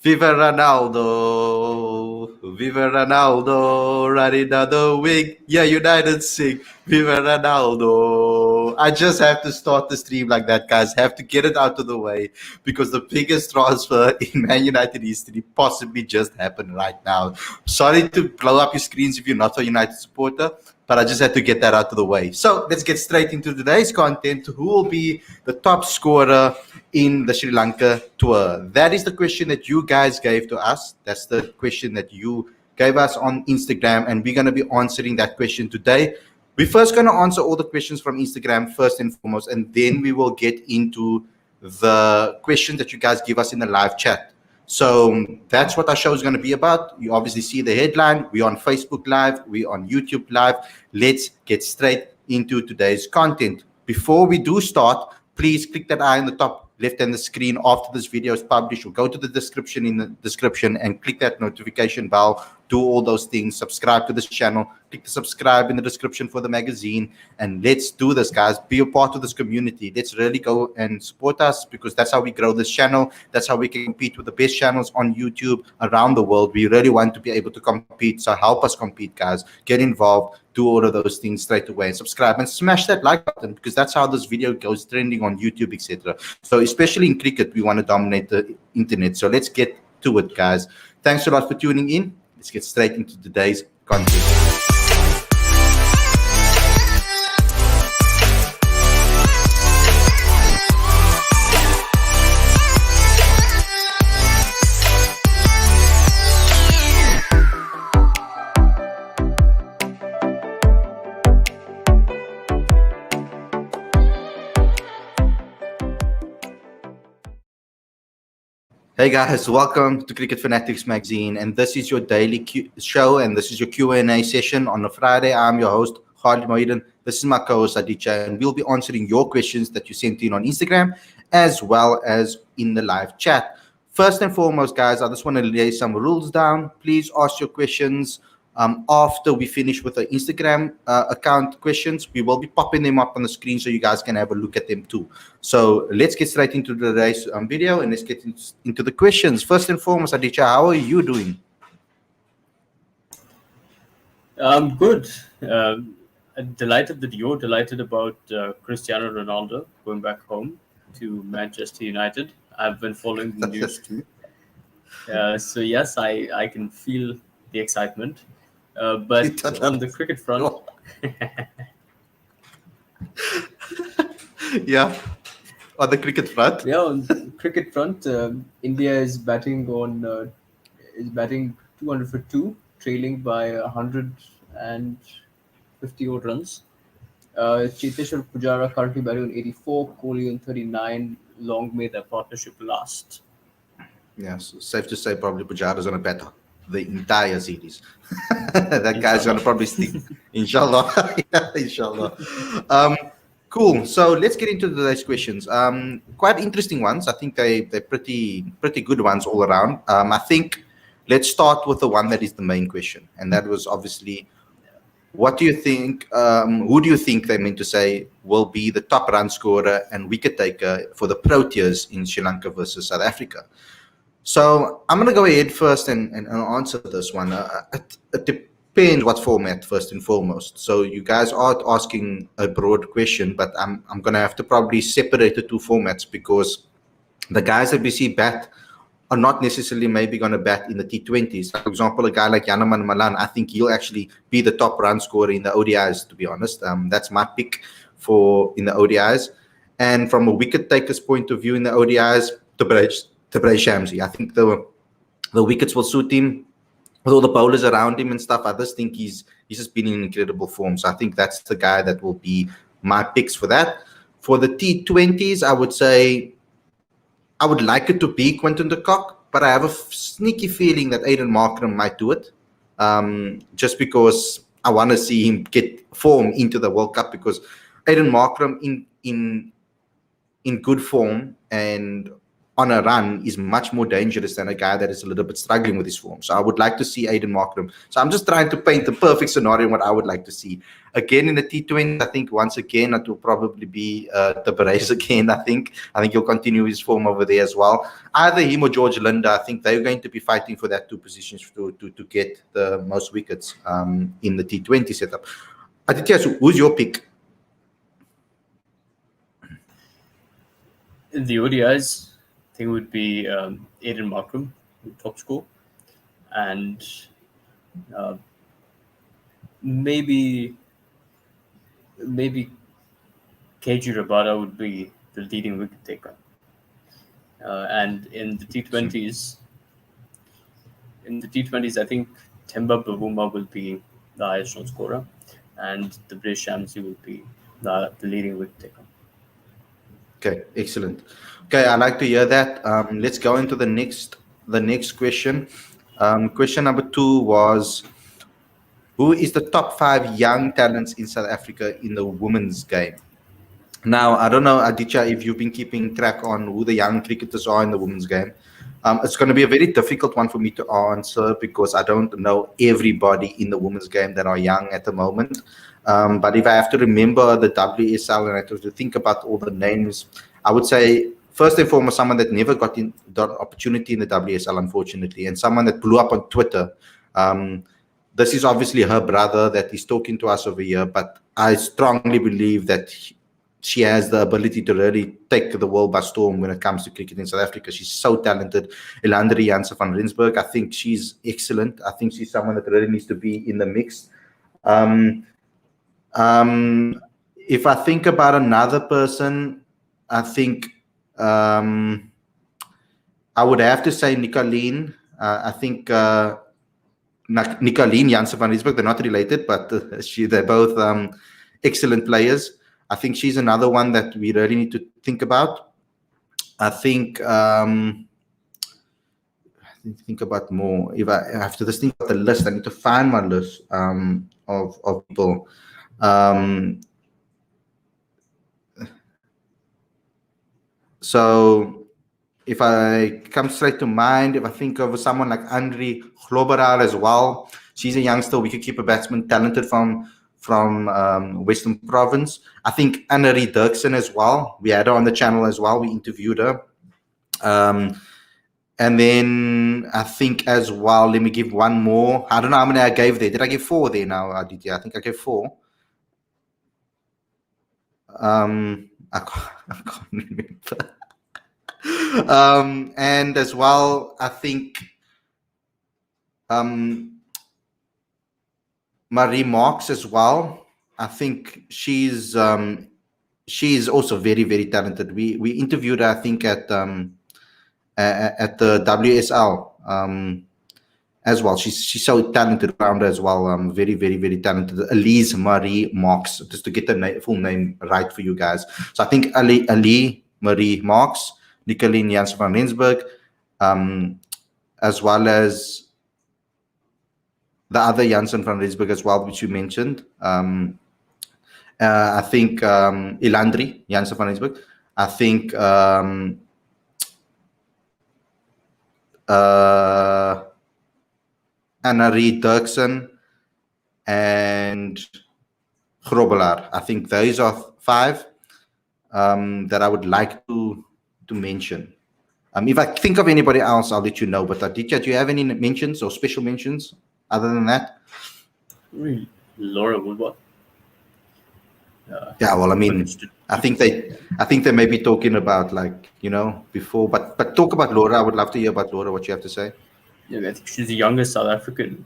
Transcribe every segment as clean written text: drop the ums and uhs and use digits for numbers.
Viva Ronaldo, Viva Ronaldo, running down the wing. Yeah, United sing, Viva Ronaldo. I just have to start the stream like that, guys. Have to get it out of the way because the biggest transfer in Man United history possibly just happened right now. Sorry to blow up your screens if you're not a United supporter, but I just had to get that out of the way. So let's get straight into today's content. Who will be the top scorer in the Sri Lanka tour? That is the question that you guys gave to us. That's the question that you gave us on Instagram, and we're going to be answering that question today. We're first going to answer all the questions from Instagram first and foremost, and then we will get into the questions that you guys give us in the live chat. So that's what our show is going to be about. You obviously see the headline. We're on Facebook Live. We're on YouTube Live. Let's get straight into today's content. Before we do start, please click that eye in the top left hand of the screen after this video is published, or go to the description in the description and click that notification bell. Do all those things. Subscribe to this channel. Click the subscribe in the description for the magazine. And let's do this, guys. Be a part of this community. Let's really go and support us, because that's how we grow this channel. That's how we can compete with the best channels on YouTube around the world. We really want to be able to compete. So help us compete, guys. Get involved. Do all of those things straight away, and subscribe and smash that like button, because that's how this video goes trending on YouTube, etc. So especially in cricket, we want to dominate the internet. So let's get to it, guys. Thanks a lot for tuning in. Let's get straight into today's content. Hey guys, welcome to Cricket Fanatics Magazine, and this is your daily show, and this is your Q&A session on a Friday. I'm your host, Khalid. This is my co-host, Aditya, and we'll be answering your questions that you sent in on Instagram, as well as in the live chat. First and foremost, guys, I just want to lay some rules down. Please ask your questions after we finish with the Instagram account questions. We will be popping them up on the screen so you guys can have a look at them too. So let's get straight into today's video, and let's get into the questions. First and foremost, Aditya, how are you doing? I'm good. Delighted that you're delighted about Cristiano Ronaldo going back home to Manchester United. I've been following the news too. So yes, I can feel the excitement. But on the cricket front, yeah, on the cricket front, India is batting 200 for 2, trailing by 150 odd runs. Cheteshwar Pujara currently batting on 84, Kohli on 39. Long may their partnership last. Yeah, so safe to say probably Pujara's on a better the entire series. That guy's gonna probably stick. Inshallah. Inshallah. Cool. So let's get into today's questions. Quite interesting ones. I think they're pretty good ones all around. I think let's start with the one that is the main question, and that was obviously, what do you think? Who do you think they meant to say will be the top run scorer and wicket taker for the Proteas in Sri Lanka versus South Africa? So I'm going to go ahead first and answer this one. It depends what format, first and foremost. So you guys are asking a broad question, but I'm going to have to probably separate the two formats, because the guys that we see bat are not necessarily maybe going to bat in the T20s. For example, a guy like Yanaman Malan, I think he'll actually be the top run scorer in the ODIs, to be honest. That's my pick for in the ODIs. And from a wicket taker's point of view in the ODIs, Tabraiz Shamsi. I think the wickets will suit him with all the bowlers around him and stuff. I just think he's just been in incredible form. So I think that's the guy that will be my picks for that. For the T20s, I would say I would like it to be Quinton de Kock, but I have a sneaky feeling that Aiden Markram might do it, just because I want to see him get form into the World Cup, because Aiden Markram in good form and on a run is much more dangerous than a guy that is a little bit struggling with his form. So I would like to see Aiden Markram. So I'm just trying to paint the perfect scenario what I would like to see. Again, in the T20, I think once again it will probably be the Berets again. I think he'll continue his form over there as well. Either him or George Linda. I think they're going to be fighting for that two positions to get the most wickets in the T20 setup. Aditya, so who's your pick? In the ODIs, I think it would be Aiden Markram, top score, and maybe KG Rabada would be the leading wicket taker. And in the T20s, I think Temba Bavuma will be the highest run scorer, and the British Shamsi will be the leading wicket taker. Okay, excellent. Okay, I like to hear that. Let's go into the next question. Question number 2 was, who is the top 5 young talents in South Africa in the women's game? Now, I don't know, Aditya, if you've been keeping track on who the young cricketers are in the women's game. It's going to be a very difficult one for me to answer because I don't know everybody in the women's game that are young at the moment. But if I have to remember the WSL and I have to think about all the names, I would say, first and foremost, someone that never got the opportunity in the WSL, unfortunately, and someone that blew up on Twitter. This is obviously her brother that is talking to us over here, but I strongly believe that she has the ability to really take the world by storm when it comes to cricket in South Africa. She's so talented. Elandri Janse van Rensburg, I think she's excellent. I think she's someone that really needs to be in the mix. If I think about another person, I think I would have to say Nicoline. I think Nicoline Janse van Rensburg, they're not related, but they're both excellent players. I think she's another one that we really need to think about. I think think about more. If I have to just think about the list, I need to find my list of people. So if I come straight to mind, if I think of someone like Andri Globerar as well, she's a youngster wicketkeeper batsman, talented from Western Province. I think Annerie Dirksen as well. We had her on the channel as well. We interviewed her. And then I think as well, let me give one more. I don't know how many I gave there. Did I give 4 there now, Aditya? I think I gave 4. I can't remember. And as well, I think Marie Marks as well. I think she's also very, very talented. We interviewed her, I think, at the WSL as well. She's so talented around as well. Very, very, very talented. Elise Marie Marks, just to get the full name right for you guys. So I think Ali Marie Marks, Nicoline Janse van Rensburg, as well as the other Jansen van Rensburg as well, which you mentioned. I think Elandri Janse van Rensburg. I think Annerie Dirksen and Grobbelaar. I think those are 5 that I would like to mention. If I think of anybody else, I'll let you know. But Aditya, do you have any mentions or special mentions other than that? Laura Woodward. Yeah, well, I mean, I think they may be talking about, like, before. But talk about Laura. I would love to hear about Laura. What you have to say? Yeah, I think she's the youngest South African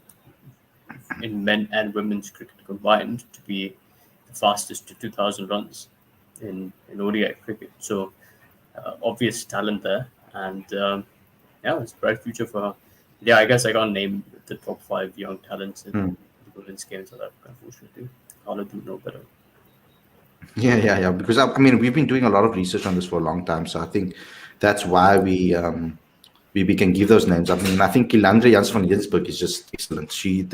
in men and women's cricket combined to be the fastest to 2,000 runs in ODI cricket. So obvious talent there, and it's a bright future for her. Yeah, I guess I can't name the top 5 young talents in the women's game in South Africa, unfortunately. Khalid would know better. Yeah. Because I mean, we've been doing a lot of research on this for a long time, so I think that's why we can give those names. I mean, I think Elandri Janse van Rensburg is just excellent. She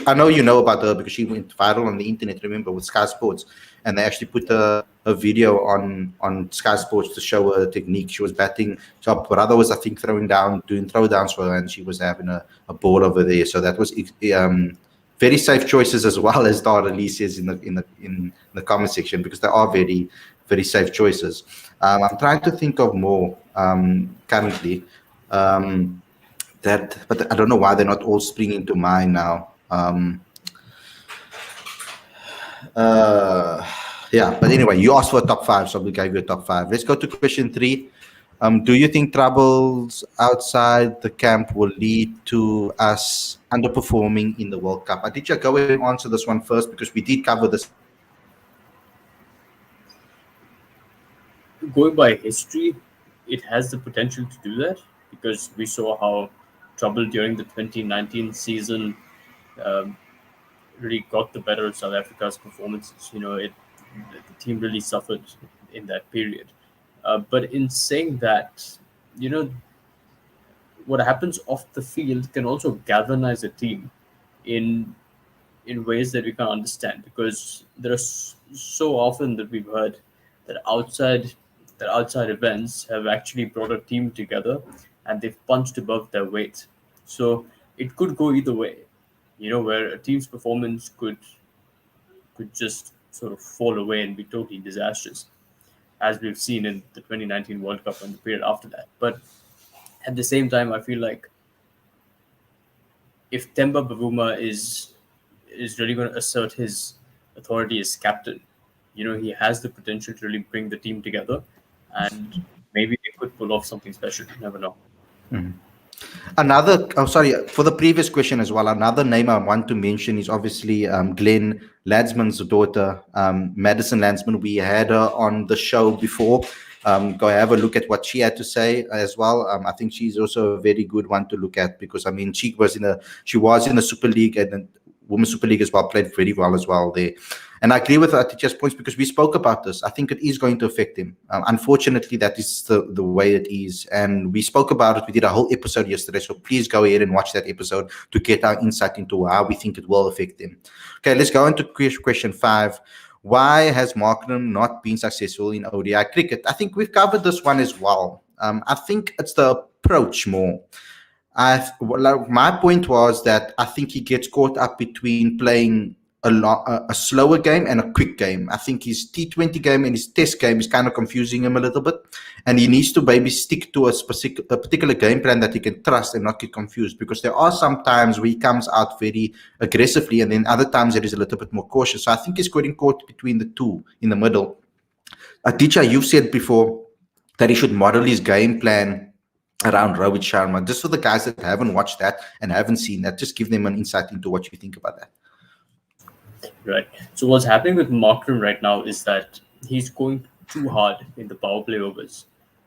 I know you know about her because she went viral on the internet. Remember, with Sky Sports, and they actually put her a video on Sky Sports to show her technique. She was batting. So her brother was, I think, doing throwdowns for her, and she was having a ball over there. So that was very safe choices as well, as Dar Ali says in the comment section, because they are very very safe choices. I'm trying to think of more currently. But I don't know why they're not all springing to mind now. Uh, yeah, but anyway, you asked for a top five, so we gave you a top five. Let's go to question three. Do you think troubles outside the camp will lead to us underperforming in the World Cup? Aditya, go ahead and answer this one first, because we did cover this. Going by history, it has the potential to do that because we saw how trouble during the 2019 season um, really got the better of South Africa's performances. The team really suffered in that period. But in saying that, you know, what happens off the field can also galvanize a team in ways that we can't understand because there are so often that we've heard that outside events have actually brought a team together and they've punched above their weight. So it could go either way, where a team's performance could just sort of fall away and be totally disastrous, as we've seen in the 2019 World Cup and the period after that. But at the same time, I feel like if Temba Bavuma is really going to assert his authority as captain, he has the potential to really bring the team together, and maybe they could pull off something special. You never know. Sorry, for the previous question as well, another name I want to mention is obviously Glenn Ladsman's daughter, Madison Landsman. We had her on the show before. Go have a look at what she had to say as well. I think she's also a very good one to look at, because I mean she was in the Super League and then Women's Super League as well, played very well as well there. And I agree with Atitya's points, because we spoke about this. I think it is going to affect him. Unfortunately, that is the way it is. And we spoke about it. We did a whole episode yesterday. So please go ahead and watch that episode to get our insight into how we think it will affect him. Okay, let's go into question 5. Why has Markram not been successful in ODI cricket? I think we've covered this one as well. I think it's the approach more. My point was that I think he gets caught up between playing a slower game and a quick game. I think his T20 game and his Test game is kind of confusing him a little bit, and he needs to maybe stick to a particular game plan that he can trust and not get confused, because there are some times where he comes out very aggressively, and then other times it is a little bit more cautious. So I think he's getting caught between the two in the middle. Aditya, you've said before that he should model his game plan around Rohit Sharma. Just for the guys that haven't watched that and haven't seen that, just give them an insight into what you think about that. Right. So what's happening with Markram right now is that he's going too hard in the power play overs,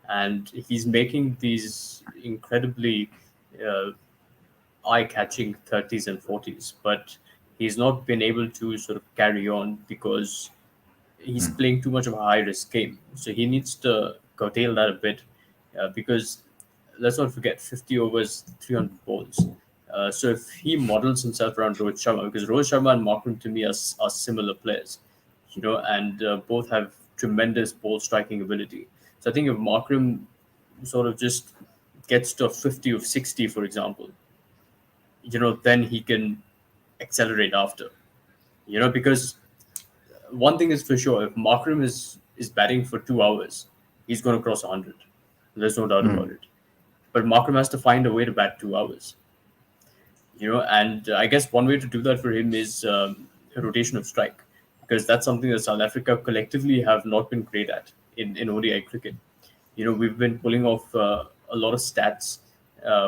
and he's making these incredibly eye-catching 30s and 40s, but he's not been able to sort of carry on because he's playing too much of a high-risk game. So he needs to curtail that a bit, because let's not forget 50 overs, 300 balls. So if he models himself around Rohit Sharma, because Rohit Sharma and Markram to me are similar players, and both have tremendous ball striking ability. So I think if Markram sort of just gets to a 50 of 60, for example, then he can accelerate after, because one thing is for sure, if Markram is batting for 2 hours, he's going to cross 100. There's no doubt about it. But Markram has to find a way to bat 2 hours. And I guess one way to do that for him is a rotation of strike, because that's something that South Africa collectively have not been great at in ODI cricket. We've been pulling off a lot of stats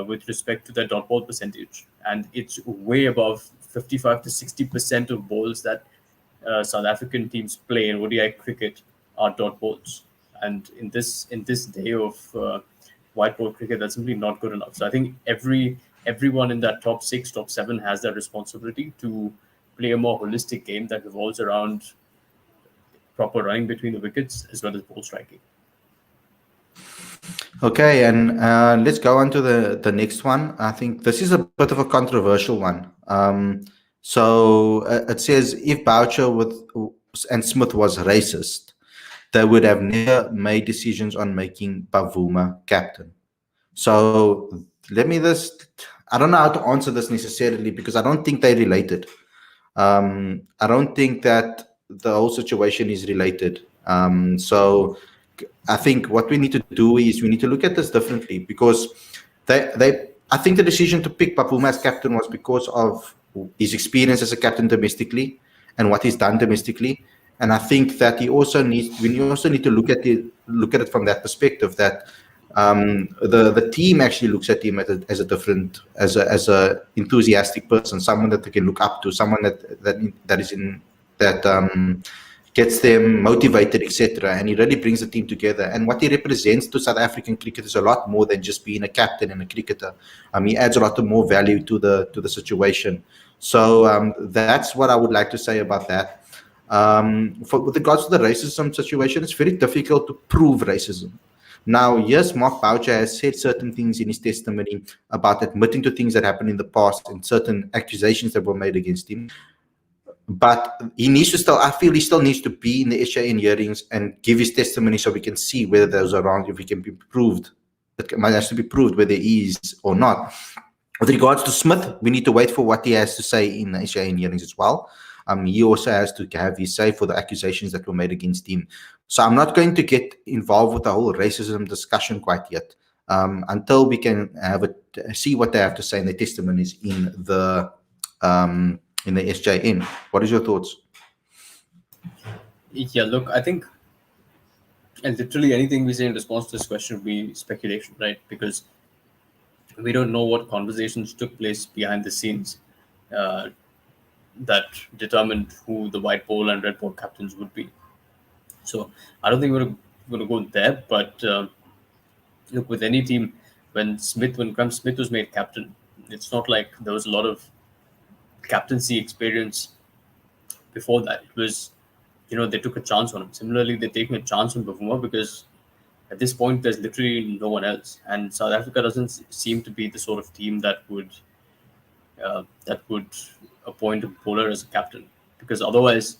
with respect to their dot ball percentage, and it's way above 55 to 60% of balls that South African teams play in ODI cricket are dot balls. And in this day of white ball cricket, that's simply not good enough. So I think everyone in that top 6, top 7 has that responsibility to play a more holistic game that revolves around proper running between the wickets as well as ball striking. Okay, and let's go on to the next one. I think this is a bit of a controversial one. So it says, if Boucher and Smith was racist, they would have never made decisions on making Bavuma captain. So let me just, I don't know how to answer this necessarily because I don't think they're related. I don't think that the whole situation is related. So I think what we need to do is we need to look at this differently because I think the decision to pick Papuma as captain was because of his experience as a captain domestically and what he's done domestically. And I think that we also need to look at it from that perspective that the team actually looks at him as a different, as a enthusiastic person, someone that they can look up to, someone that is in that gets them motivated, etc. And he really brings the team together. And what he represents to South African cricket is a lot more than just being a captain and a cricketer. He adds a lot of more value to the situation. So that's what I would like to say about that. With regards to the racism situation, it's very difficult to prove racism. Now, yes, Mark Boucher has said certain things in his testimony about admitting to things that happened in the past and certain accusations that were made against him. But he needs to still, I feel he still needs to be in the SJN hearings and give his testimony so we can see whether those are wrong, if he can be proved. It has to be proved whether he is or not. With regards to Smith, we need to wait for what he has to say in the SJN hearings as well. He also has to have his say for the accusations that were made against him. So I'm not going to get involved with the whole racism discussion quite yet until we can see what they have to say in their testimonies in the SJN. What is your thoughts? Yeah, look, I think, and literally anything we say in response to this question would be speculation, right? Because we don't know what conversations took place behind the scenes uh, that determined who the white ball and red ball captains would be. So I don't think we're going to go there. But look, with any team, when Graham Smith was made captain, it's not like there was a lot of captaincy experience before that. It was, they took a chance on him. Similarly, they're taking a chance on Bavuma because at this point there's literally no one else, and South Africa doesn't seem to be the sort of team that would appoint a bowler as a captain, because otherwise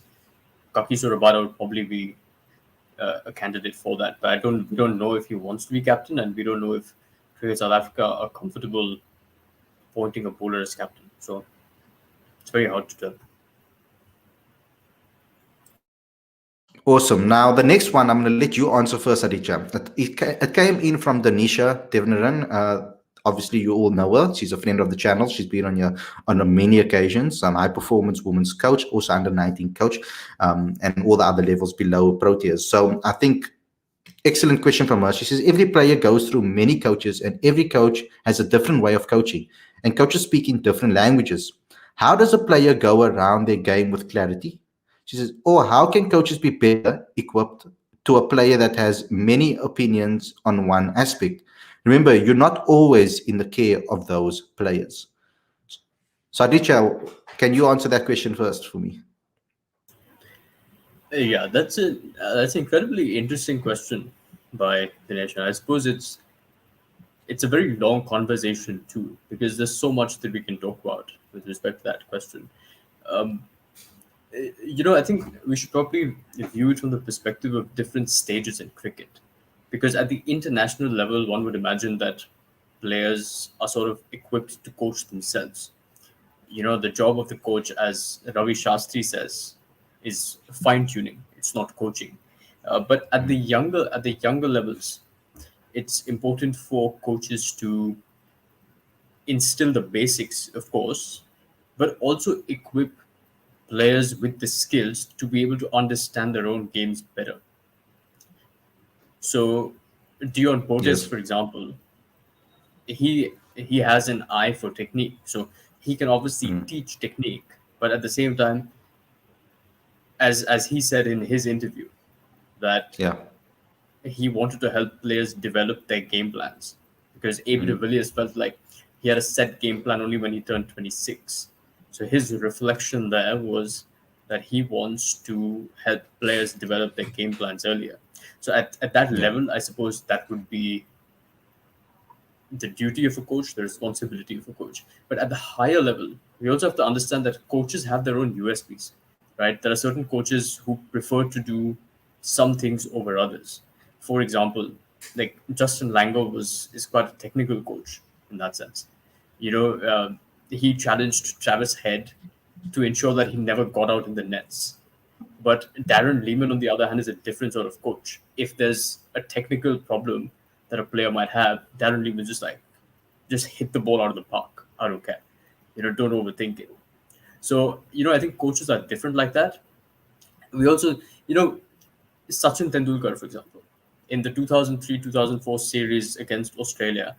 Kakiso Rabada would probably be a candidate for that. But we don't know if he wants to be captain, and we don't know if Cricket South Africa are comfortable appointing a bowler as captain. So it's very hard to tell. Awesome. Now, the next one, I'm going to let you answer first, Aditya. It came in from Danisha Devnaran. Obviously, you all know her. She's a friend of the channel. She's been on many occasions. High performance women's coach, also under 19 coach, and all the other levels below Proteas. So I think excellent question from her. She says every player goes through many coaches, and every coach has a different way of coaching, and coaches speak in different languages. How does a player go around their game with clarity? She says, or how can coaches be better equipped to a player that has many opinions on one aspect? Remember, you're not always in the care of those players. So, Aditya, can you answer that question first for me? Yeah, that's an incredibly interesting question by Dinesh. And I suppose it's a very long conversation too, because there's so much that we can talk about with respect to that question. Um, I think we should probably view it from the perspective of different stages in cricket, because at the international level, one would imagine that players are sort of equipped to coach themselves. The job of the coach, as Ravi Shastri says, is fine tuning. It's not coaching. But at the younger levels, it's important for coaches to instill the basics, of course, but also equip players with the skills to be able to understand their own games better. So, Dion Portes, Yes. for example, he has an eye for technique, so he can obviously teach technique, but at the same time, as he said in his interview, that Yeah. he wanted to help players develop their game plans, because AB de Villiers felt like he had a set game plan only when he turned 26. So his reflection there was that he wants to help players develop their game plans earlier. So at that Yeah. level, I suppose that would be the duty of a coach, the responsibility of a coach. But at the higher level, we also have to understand that coaches have their own USPs, right? There are certain coaches who prefer to do some things over others. For example, like Justin Langer is quite a technical coach in that sense. You know, he challenged Travis Head to ensure that he never got out in the nets. But Darren Lehman, on the other hand, is a different sort of coach. If there's a technical problem that a player might have, Darren Lehman just like just hit the ball out of the park. I don't care. Don't overthink it. So I think coaches are different like that. We also, Sachin Tendulkar, for example, in the 2003-2004 series against Australia,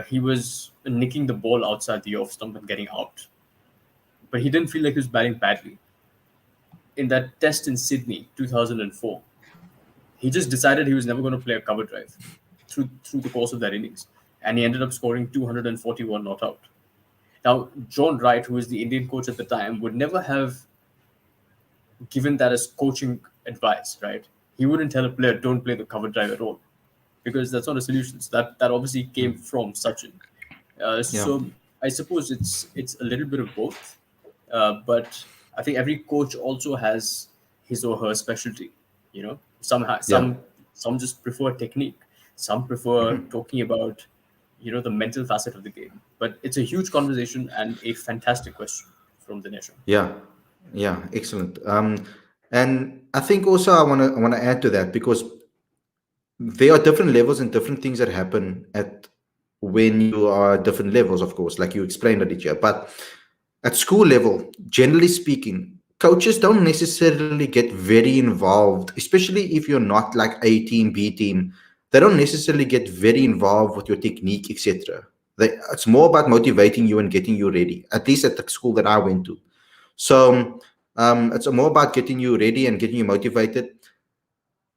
he was nicking the ball outside the off stump and getting out, but he didn't feel like he was batting badly. In that test in Sydney, 2004, he just decided he was never going to play a cover drive through the course of that innings, and he ended up scoring 241 not out. Now, John Wright, who was the Indian coach at the time, would never have given that as coaching advice, right? He wouldn't tell a player, don't play the cover drive at all, because that's not a solution. So that obviously came from Sachin. Yeah. So I suppose it's a little bit of both, but I think every coach also has his or her specialty. Yeah. Some just prefer technique, some prefer talking about the mental facet of the game. But it's a huge conversation and a fantastic question from the nation. Yeah. Yeah. Excellent. And I think also I wanna add to that because there are different levels and different things that happen at when you are at different levels, of course, like you explained, Aditya. But at school level, generally speaking, coaches don't necessarily get very involved, especially if you're not like A team, B team. They don't necessarily get very involved with your technique, etc. It's more about motivating you and getting you ready, at least at the school that I went to. So it's more about getting you ready and getting you motivated,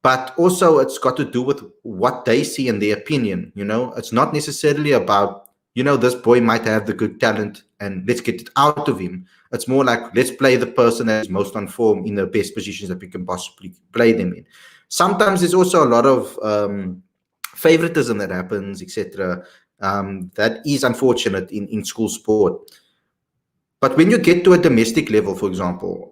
but also it's got to do with what they see in their opinion. It's not necessarily about, this boy might have the good talent and let's get it out of him. It's more like, let's play the person that is most on form in the best positions that we can possibly play them in. Sometimes there's also a lot of favoritism that happens, etc. That is unfortunate in school sport. But when you get to a domestic level, for example,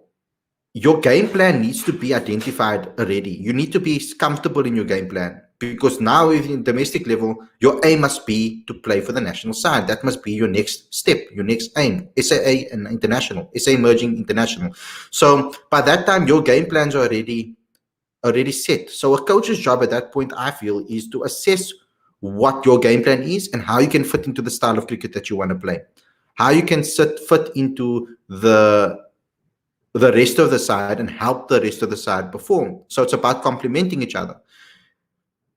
your game plan needs to be identified already. You need to be comfortable in your game plan, because now in domestic level, your aim must be to play for the national side. That must be your next step, your next aim. SAA and international, SA emerging international. So by that time, your game plans are already set. So a coach's job at that point, I feel, is to assess what your game plan is and how you can fit into the style of cricket that you want to play, how you can fit into the rest of the side and help the rest of the side perform. So it's about complementing each other.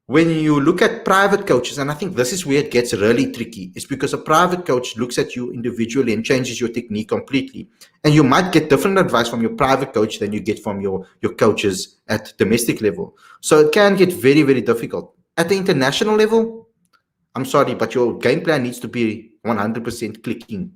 When you look at private coaches, and I think this is where it gets really tricky, is because a private coach looks at you individually and changes your technique completely. And you might get different advice from your private coach than you get from your coaches at domestic level. So it can get very, very difficult. At the international level, I'm sorry, but your game plan needs to be 100% clicking.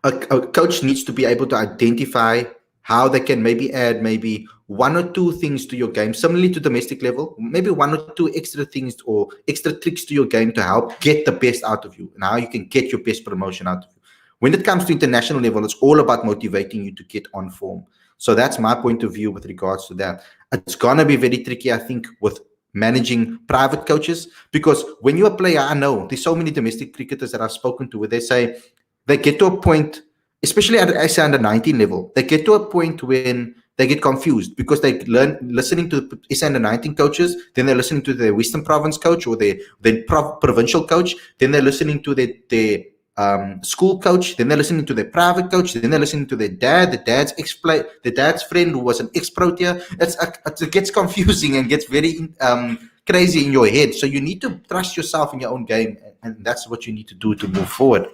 A coach needs to be able to identify how they can maybe add maybe one or two things to your game, similarly to domestic level, maybe one or two extra things or extra tricks to your game to help get the best out of you and how you can get your best promotion out of you. When it comes to international level, it's all about motivating you to get on form. So that's my point of view with regards to that. It's going to be very tricky, I think, with managing private coaches, because when you're a player, I know there's so many domestic cricketers that I've spoken to where they say, they get to a point, especially at SA under 19 level, they get to a point when they get confused because they learn listening to SA under 19 coaches, then they're listening to their Western Province coach or their provincial coach, then they're listening to their school coach, then they're listening to their private coach, then they're listening to their dad, the dad's friend who was an ex-Protea. It gets confusing and gets very crazy in your head. So you need to trust yourself in your own game, and that's what you need to do to move forward.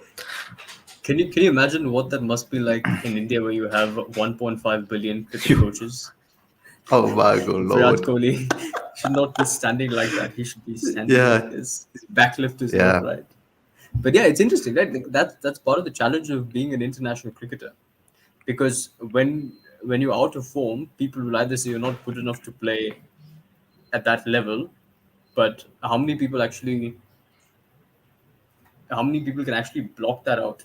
Can you imagine what that must be like in India, where you have 1.5 billion cricket coaches? Oh my God, Virat Lord. Kohli should not be standing like that. He should be standing like Yeah, this. His backlift is not yeah, right. But yeah, it's interesting, right? Like, that's part of the challenge of being an international cricketer, because when you're out of form, people will either say you're not good enough to play at that level, but how many people can actually block that out?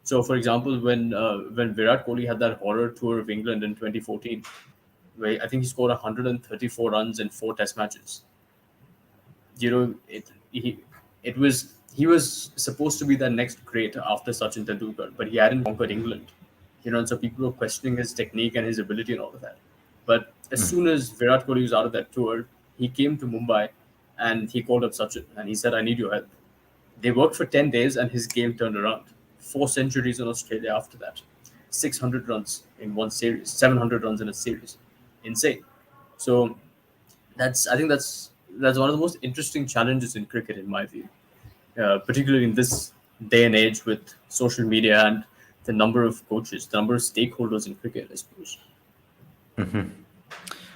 So, for example, when Virat Kohli had that horror tour of England in 2014, where I think he scored 134 runs in 4 Test matches. You know, he was supposed to be the next great after Sachin Tendulkar, but he hadn't conquered England. And so people were questioning his technique and his ability and all of that. But as soon as Virat Kohli was out of that tour, he came to Mumbai and he called up Sachin and he said, "I need your help." They worked for 10 days and his game turned around. 4 centuries in Australia after that. 600 runs in one series, 700 runs in a series. Insane. So I think that's one of the most interesting challenges in cricket, in my view, particularly in this day and age with social media and the number of coaches, the number of stakeholders in cricket, I suppose.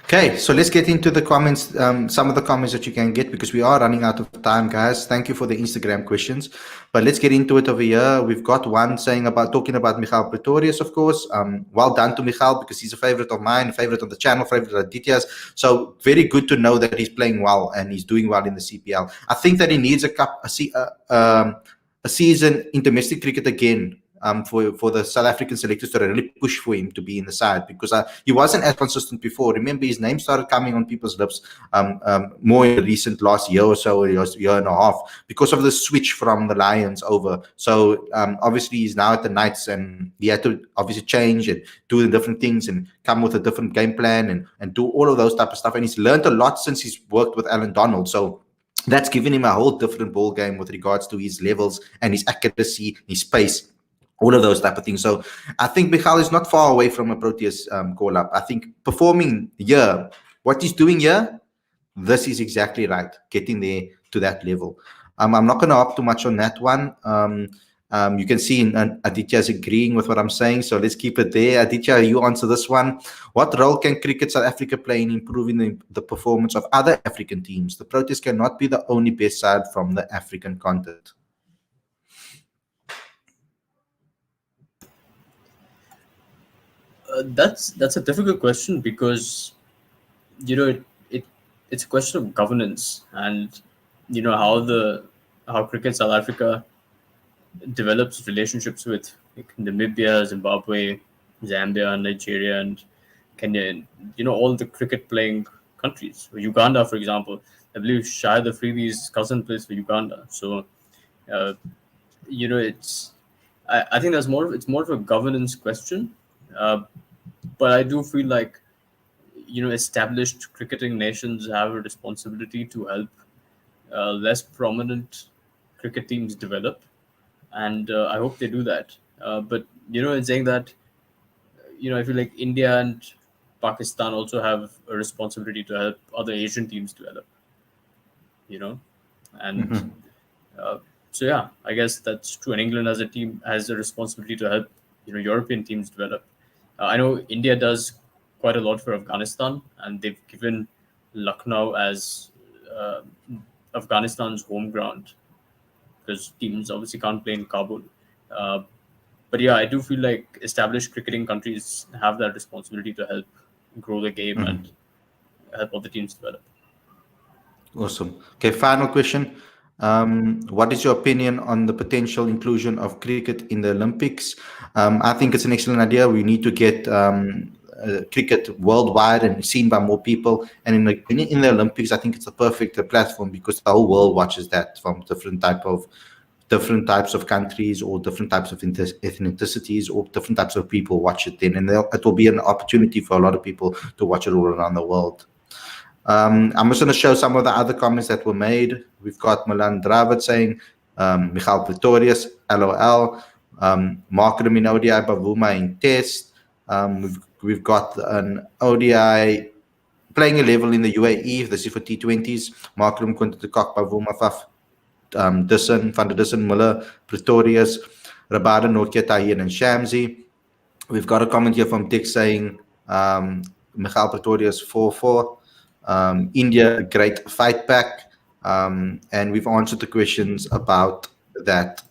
Okay, so let's get into the comments, some of the comments that you can get, because we are running out of time, guys. Thank you for the Instagram questions, but let's get into it over here. We've got one talking about Michal Pretorius, of course. Well done to Michal, because he's a favorite of mine, a favorite on the channel, favorite of Aditya's. So very good to know that he's playing well and he's doing well in the CPL. I think that he needs a season in domestic cricket again. For the South African selectors to really push for him to be in the side, because he wasn't as consistent before. Remember, his name started coming on people's lips more in the recent last year or so, or year and a half, because of the switch from the Lions over. So obviously he's now at the Knights, and he had to obviously change and do the different things and come with a different game plan and do all of those type of stuff. And he's learned a lot since he's worked with Alan Donald. So that's given him a whole different ball game with regards to his levels and his accuracy, his pace, all of those type of things. So I think Michal is not far away from a Proteas call-up. I think performing here, what he's doing here, this is exactly right, getting there to that level. I'm not going to hop too much on that one. You can see Aditya's agreeing with what I'm saying, so let's keep it there. Aditya, you answer this one. What role can Cricket South Africa play in improving the performance of other African teams? The Proteas cannot be the only best side from the African continent. That's a difficult question, because it's a question of governance, and how Cricket South Africa develops relationships with Namibia, Zimbabwe, Zambia, Nigeria, and Kenya, and all the cricket playing countries. Uganda, for example, I believe Shahid Afridi's cousin plays for Uganda. So it's I think it's more of a governance question. But I do feel like established cricketing nations have a responsibility to help less prominent cricket teams develop, and I hope they do that. But in saying that, I feel like India and Pakistan also have a responsibility to help other Asian teams develop. And so yeah, I guess that's true. And England as a team has a responsibility to help European teams develop. I know India does quite a lot for Afghanistan, and they've given Lucknow as Afghanistan's home ground, because teams obviously can't play in Kabul. But yeah, I do feel like established cricketing countries have that responsibility to help grow the game and help other teams develop. Awesome. Okay, final question. What is your opinion on the potential inclusion of cricket in the Olympics? I think it's an excellent idea. We need to get cricket worldwide and seen by more people. And in the Olympics, I think it's a perfect platform, because the whole world watches that, from different types of countries, or different types of ethnicities, or different types of people watch it then. And it will be an opportunity for a lot of people to watch it all around the world. I'm just going to show some of the other comments that were made. We've got Milan Dravid saying, Michal Pretorius, LOL, Markram in ODI, Bavuma in Test. We've got an ODI playing a level in the UAE. This is for T20s. Markram, Quinton de Kock, Bavuma, Faf, Dussen, Van der Dussen, Muller, Pretorius, Rabada, Nokia, Tahir, and Shamsi. We've got a comment here from Dick saying, Michal Pretorius 4-4. India, great fight back. And we've answered the questions about that.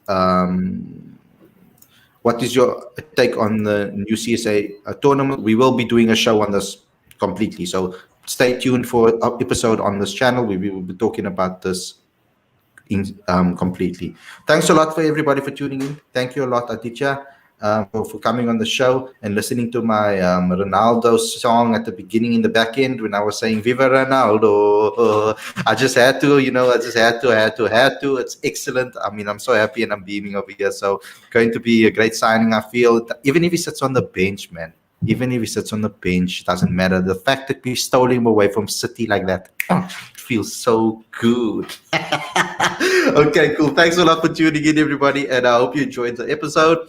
What is your take on the new CSA tournament? We will be doing a show on this completely. So stay tuned for an episode on this channel. We will be talking about this completely. Thanks a lot for everybody for tuning in. Thank you a lot, Aditya. for coming on the show and listening to my Ronaldo song at the beginning in the back end when I was saying Viva Ronaldo. I just had to, I just had to. It's excellent. I mean, I'm so happy and I'm beaming over here. So going to be a great signing, I feel. Even if he sits on the bench, man. Even if he sits on the bench, it doesn't matter. The fact that we stole him away from City like that, it feels so good. Okay, cool. Thanks a lot for tuning in, everybody, and I hope you enjoyed the episode.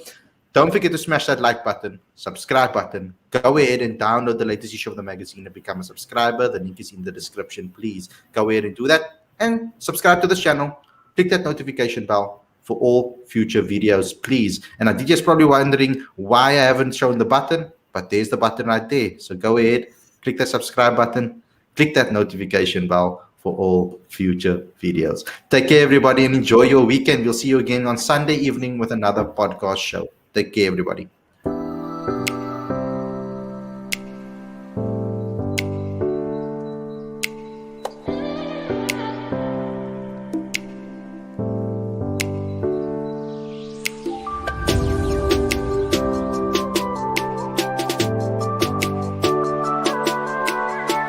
Don't forget to smash that like button, subscribe button. Go ahead and download the latest issue of the magazine and become a subscriber. The link is in the description. Please go ahead and do that. And subscribe to this channel. Click that notification bell for all future videos, please. And I think you're probably wondering why I haven't shown the button, but there's the button right there. So go ahead, click that subscribe button, click that notification bell for all future videos. Take care, everybody, and enjoy your weekend. We'll see you again on Sunday evening with another podcast show. Take care, everybody.